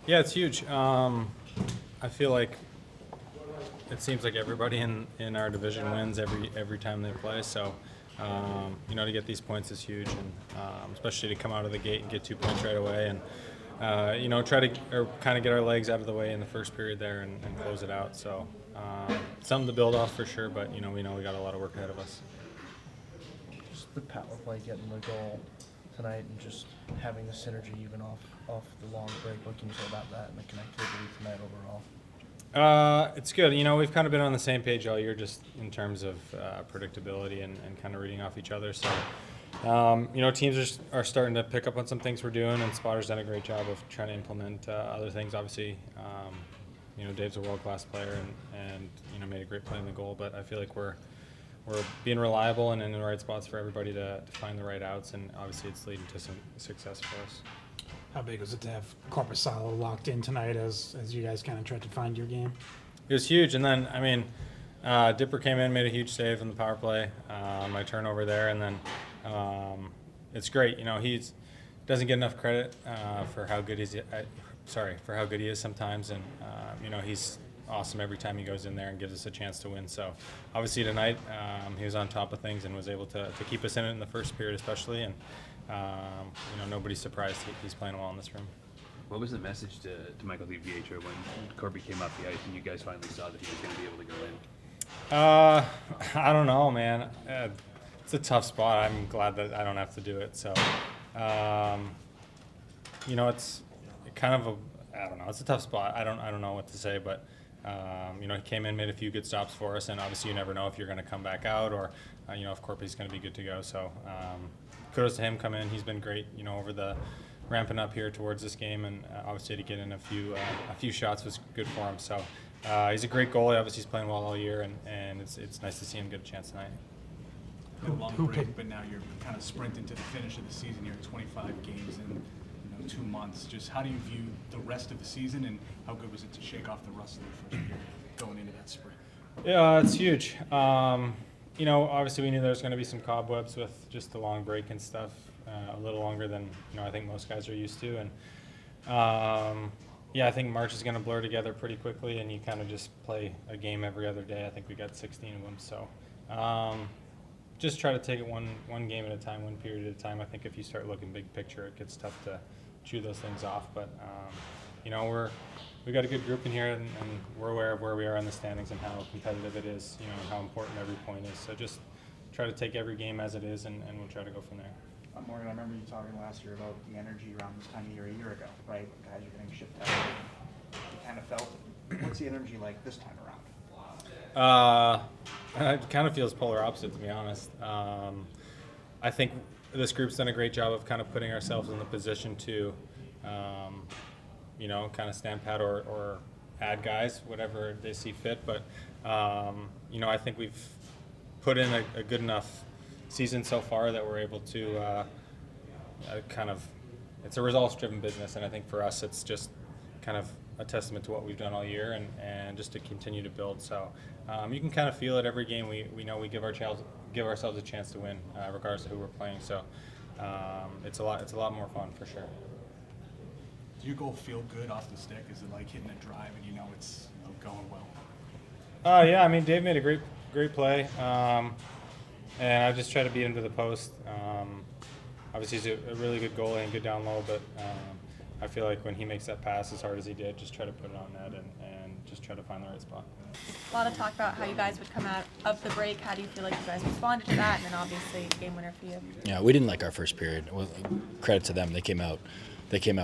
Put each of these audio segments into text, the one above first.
Yeah, it's huge. I feel like it seems like everybody in our division wins every time they play. So, to get these points is huge, and especially to come out of the gate and get 2 points right away, and try to or kind of get our legs out of the way in the first period there and close it out. So, something to build off for sure. But we know we got a lot of work ahead of us. Just the power play, getting the goal tonight, and just having the synergy even off the long break. What can you say about that and the connectivity tonight overall? It's good. We've kind of been on the same page all year just in terms of predictability and kind of reading off each other. So, teams are starting to pick up on some things we're doing, and Spotter's done a great job of trying to implement other things. Obviously, Dave's a world-class player and made a great play in the goal, but I feel like we're being reliable and in the right spots for everybody to find the right outs, and obviously it's leading to some success for us. How big was it to have Korpisalo locked in tonight as you guys kind of tried to find your game? It was huge, and then Dipper came in, made a huge save on the power play, my turnover there, and then it's great. He doesn't get enough credit for how good for how good he is sometimes, and he's awesome every time he goes in there and gives us a chance to win. So obviously tonight he was on top of things and was able to keep us in it in the first period especially, and nobody's surprised he's playing well in this room. What was the message to Michael DiPietro when Korpi came off the ice and you guys finally saw that he was going to be able to go in? I don't know, man. It's a tough spot. I'm glad that I don't have to do it. So, it's kind of I don't know. It's a tough spot. I don't know what to say, but he came in, made a few good stops for us, and obviously you never know if you're going to come back out or if Korpi's going to be good to go. So, kudos to him come in. He's been great. Over the ramping up here towards this game, and obviously to get in a few shots was good for him. So he's a great goalie. Obviously he's playing well all year, and it's nice to see him get a chance tonight. A long break, but now you're kind of sprinting to the finish of the season. You're 25 games in 2 months. Just how do you view the rest of the season, and how good was it to shake off the rust of the first period going into that sprint? Yeah, it's huge. Obviously we knew there was going to be some cobwebs with just the long break and stuff, a little longer than I think most guys are used to, and I think March is going to blur together pretty quickly, and you kind of just play a game every other day. I think we got 16 of them, so just try to take it one game at a time, one period at a time. I think if you start looking big picture, it gets tough to chew those things off, but we got a good group in here, and we're aware of where we are in the standings and how competitive it is, and how important every point is. So just try to take every game as it is, and we'll try to go from there. Morgan, I remember you talking last year about the energy around this time of year a year ago, right? Guys are getting shipped out. You kind of felt it. What's the energy like this time around? It kind of feels polar opposite, to be honest. I think this group's done a great job of kind of putting ourselves in the position to kind of stand pat or add guys, whatever they see fit. But, I think we've put in a good enough season so far that we're able to it's a results-driven business. And I think for us, it's just kind of a testament to what we've done all year and just to continue to build. So you can kind of feel it every game. We know we give ourselves a chance to win, regardless of who we're playing. So it's a lot more fun for sure. Do your goal feel good off the stick? Is it like hitting a drive and it's going well? Yeah, Dave made a great play, and I just try to beat him to the post. Obviously, he's a really good goalie and good down low, but I feel like when he makes that pass as hard as he did, just try to put it on net and just try to find the right spot. A lot of talk about how you guys would come out of the break. How do you feel like you guys responded to that? And then obviously game winner for you. Yeah, we didn't like our first period. Well, credit to them. They came out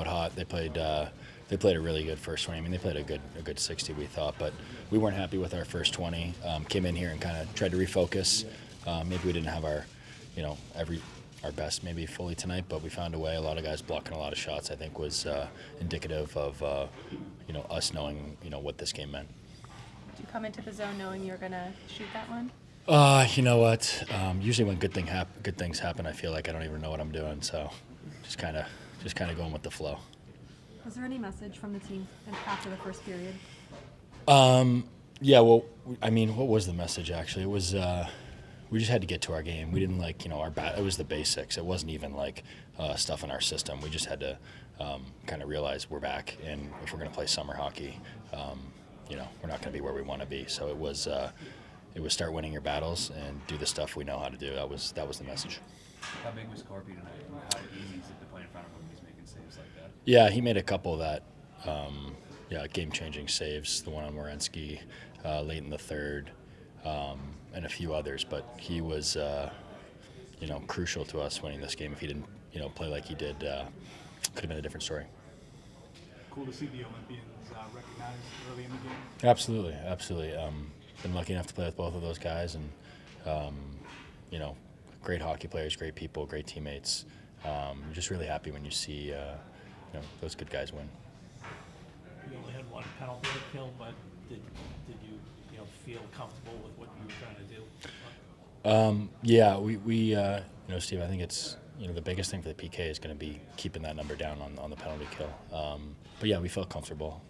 hot. They played a really good first 20. They played a good 60, we thought, but we weren't happy with our first 20. Came in here and kind of tried to refocus. Maybe we didn't have our best maybe fully tonight, but we found a way. A lot of guys blocking a lot of shots, I think, was indicative of us knowing what this game meant. Did you come into the zone knowing you were gonna shoot that one? You know what? Usually when good things happen, I feel like I don't even know what I'm doing. So just kind of going with the flow. Was there any message from the team after the first period? Yeah. Well, what was the message actually? It was we just had to get to our game. We didn't it was the basics. It wasn't even like stuff in our system. We just had to kind of realize we're back, and if we're going to play summer hockey, we're not going to be where we want to be. So it was start winning your battles and do the stuff we know how to do. That was the message. How big was Korpi tonight? How easy is it to play in front of him when he's making saves like that? Yeah, he made a couple of that game-changing saves, the one on Werenski late in the third, and a few others. But he was, crucial to us winning this game. If he didn't, play like he did, could have been a different story. Cool to see the Olympians recognized early in the game. Absolutely. Been lucky enough to play with both of those guys, and great hockey players, great people, great teammates. I'm just really happy when you see those good guys win. You only had one penalty to kill, but did you feel comfortable with what you were trying to do? Yeah, we Steve, I think it's the biggest thing for the PK is going to be keeping that number down on the penalty kill. But yeah, we felt comfortable.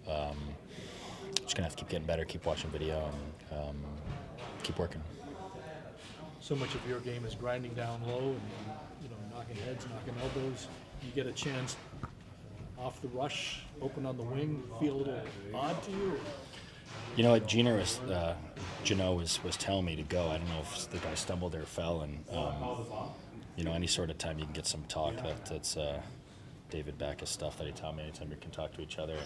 Just gonna have to keep getting better, keep watching video, and keep working. So much of your game is grinding down low and knocking heads, knocking elbows. You get a chance off the rush, open on the wing, feel a little odd to you? You know what, Jano was telling me to go. I don't know if the guy stumbled or fell, and any sort of time you can get some talk. That's David Backus stuff that he taught me. Anytime you can talk to each other,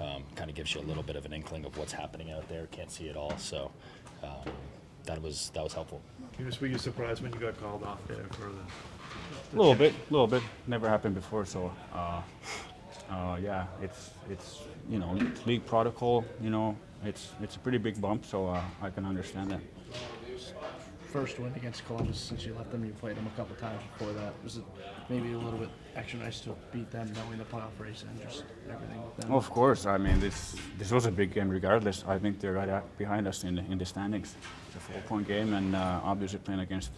and kind of gives you a little bit of an inkling of what's happening out there. Can't see it all, so that was helpful. Were you surprised when you got called off there for the? A little bit. Never happened before, so it's league protocol. It's a pretty big bump, so I can understand that. First win against Columbus since you left them. You played them a couple times before that. Was it maybe a little bit extra nice to beat them, knowing the playoff race and just everything with them? Of course, I mean this was a big game. Regardless, I think they're right behind us in the standings. It's a 4-point game, and obviously playing against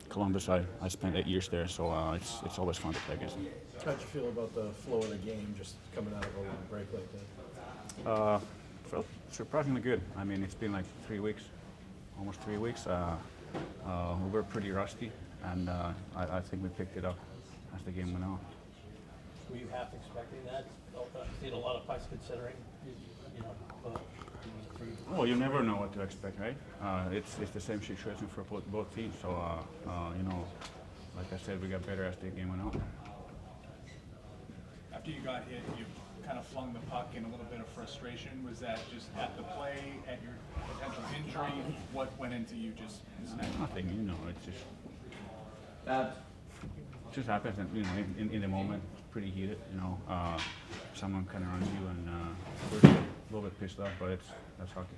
Columbus, I spent 8 years there, so it's always fun to play against them. How'd you feel about the flow of the game, just coming out of a long break like that? Felt surprisingly good. I mean, it's been like 3 weeks, almost 3 weeks. We were pretty rusty, and I think we picked it up as the game went on. Were you half expecting that? Seen a lot of pucks considering, Well, you never know what to expect, right? It's the same situation for both teams. So, like I said, we got better as the game went on. After you got hit, you kind of flung the puck in a little bit of frustration. Was that just at the play, at your potential injury? What went into you just snapping? Nothing, it's just happens, and, in the moment, pretty heated, someone kind of runs you, and we're a little bit pissed off, but that's hockey.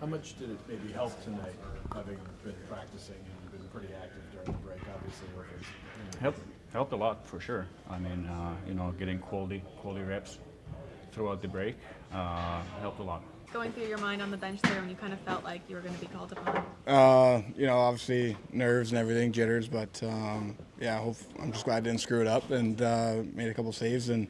How much did it maybe help tonight, having been practicing and been pretty active during the break, obviously? Helped a lot, for sure. I mean, getting quality reps throughout the break helped a lot. Going through your mind on the bench there when you kind of felt like you were going to be called upon? Obviously nerves and everything, jitters, but I'm just glad I didn't screw it up and made a couple saves and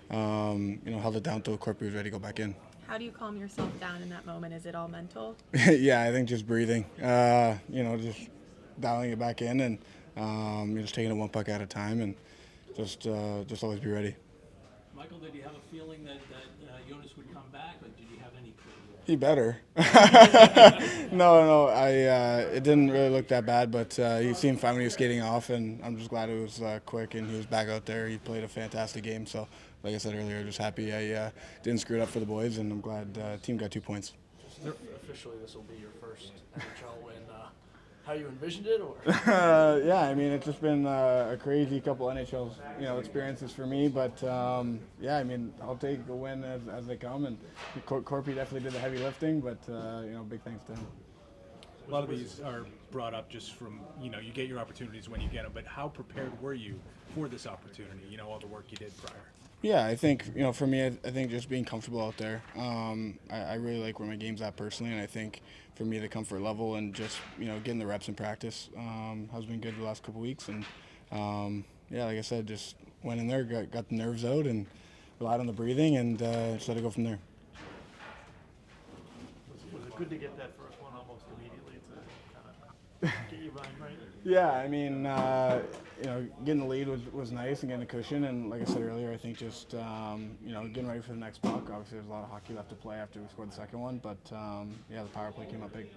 held it down until Korpi was ready to go back in. How do you calm yourself down in that moment? Is it all mental? Yeah, I think just breathing, just dialing it back in and just taking it one puck at a time and just always be ready. Michael, did you have a feeling that Joonas would come back, or did you have any clue? He better. No, it didn't really look that bad, but he seemed fine when he was skating off, and I'm just glad it was quick and he was back out there. He played a fantastic game, so like I said earlier, just happy I didn't screw it up for the boys, and I'm glad the team got 2 points. Officially, this will be your first NHL win. How you envisioned it, or? Yeah, I mean, it's just been a crazy couple NHL, experiences for me. But I mean, I'll take a win as they come. And Korpi definitely did the heavy lifting, but big thanks to him. A lot of these are brought up just from, you get your opportunities when you get them, but how prepared were you for this opportunity, all the work you did prior? Yeah, I think, for me, I think just being comfortable out there. I really like where my game's at personally, and I think for me, the comfort level and just, getting the reps in practice has been good the last couple weeks. And, like I said, just went in there, got the nerves out, and relied on the breathing, and just let it go from there. Was it good to get that first one almost immediately to kind of get you running right? Yeah, I mean, you know, getting the lead was nice and getting a cushion, and like I said earlier, I think just you know, getting ready for the next puck. Obviously, there's a lot of hockey left to play after we scored the second one, but yeah, the power play came up big.